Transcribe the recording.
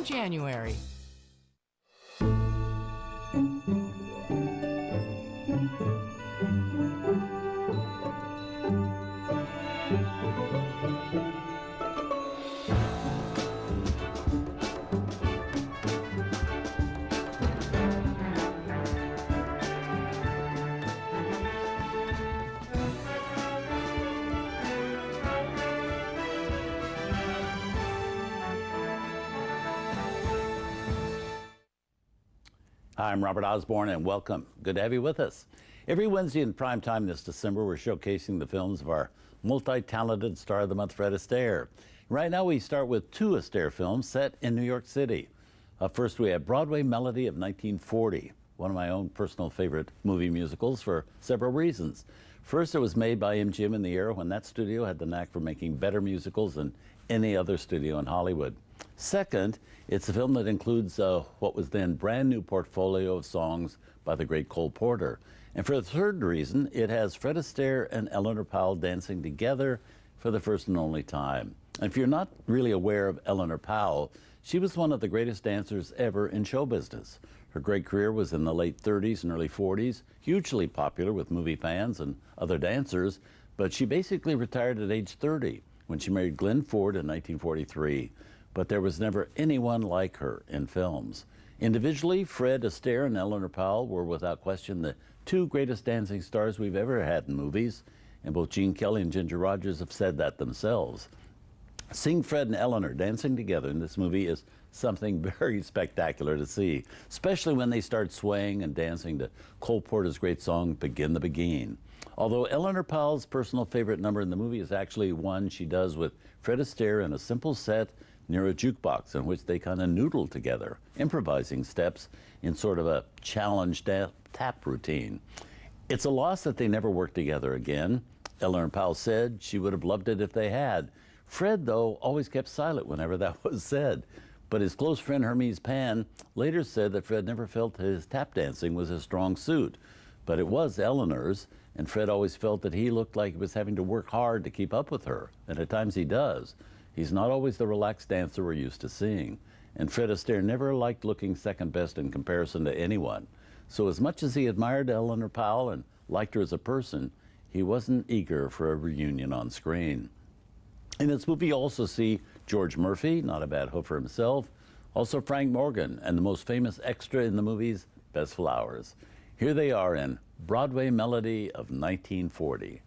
in January. Hi, I'm Robert Osborne, and welcome. Good to have you with us. Every Wednesday in prime time this December, we're showcasing the films of our multi-talented star of the month, Fred Astaire. Right now, we start with two Astaire films set in New York City. First, we have Broadway Melody of 1940, one of my own personal favorite movie musicals for several reasons. First, it was made by MGM in the era when that studio had the knack for making better musicals than any other studio in Hollywood. Second, it's a film that includes what was then brand new portfolio of songs by the great Cole Porter. And for the third reason, it has Fred Astaire and Eleanor Powell dancing together for the first and only time. And if you're not really aware of Eleanor Powell, she was one of the greatest dancers ever in show business. Her great career was in the late 30s and early 40s, hugely popular with movie fans and other dancers, but she basically retired at age 30 when she married Glenn Ford in 1943. But there was never anyone like her in films. Individually, Fred Astaire and Eleanor Powell were without question the two greatest dancing stars we've ever had in movies, and both Gene Kelly and Ginger Rogers have said that themselves. Seeing Fred and Eleanor dancing together in this movie is something very spectacular to see, especially when they start swaying and dancing to Cole Porter's great song, Begin the Beguine. Although Eleanor Powell's personal favorite number in the movie is actually one she does with Fred Astaire in a simple set near a jukebox in which they kind of noodle together, improvising steps in sort of a challenge tap routine. It's a loss that they never worked together again. Eleanor Powell said she would have loved it if they had. Fred, though, always kept silent whenever that was said. But his close friend Hermes Pan later said that Fred never felt his tap dancing was his strong suit. But it was Eleanor's, and Fred always felt that he looked like he was having to work hard to keep up with her, and at times he does. He's not always the relaxed dancer we're used to seeing. And Fred Astaire never liked looking second best in comparison to anyone. So as much as he admired Eleanor Powell and liked her as a person, he wasn't eager for a reunion on screen. In this movie, you also see George Murphy, not a bad hoofer himself, also Frank Morgan, and the most famous extra in the movie's Bess Flowers. Here they are in Broadway Melody of 1940.